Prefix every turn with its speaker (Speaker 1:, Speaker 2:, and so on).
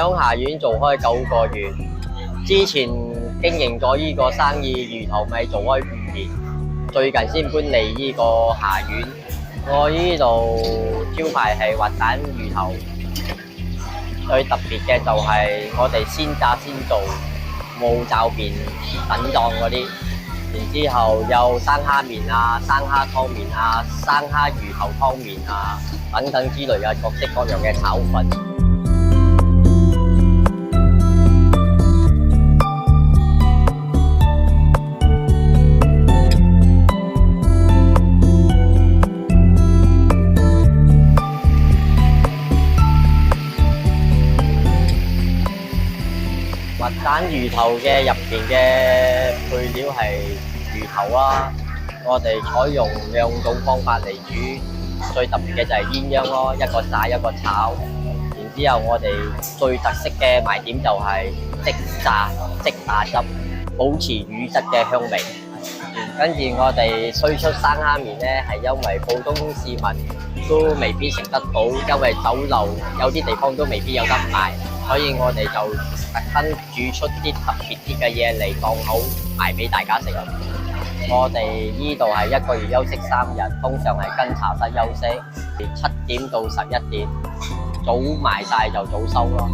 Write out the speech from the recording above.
Speaker 1: 響下院做開9個月，之前經營咗呢個生意魚頭米做開5年，最近先搬嚟呢個下院。我呢度招牌係滑蛋魚頭，最特別嘅就係我哋先炸先做，冇罩邊等檔嗰啲。然之後有生蝦麵啊、生蝦湯麵啊、生蝦魚頭湯麵啊等等之類嘅各式各樣嘅炒粉。滑蛋魚頭嘅入邊嘅配料係魚頭啦，我哋採用2種方法嚟煮，最特別嘅就係鴛鴦咯，一個炸一個炒。然之後我哋最特色嘅賣點就係即炸即打汁，保持魚質嘅香味。跟住我哋推出生蝦麵咧，係因為普通市民都未必食得到，因為酒樓有啲地方都未必有得賣，所以我哋就特登煮出啲特別啲嘅嘢嚟檔口賣俾大家食。我哋呢度係1個月休息3日，通常係跟茶室休息，7點到11點，早賣晒就早收咯。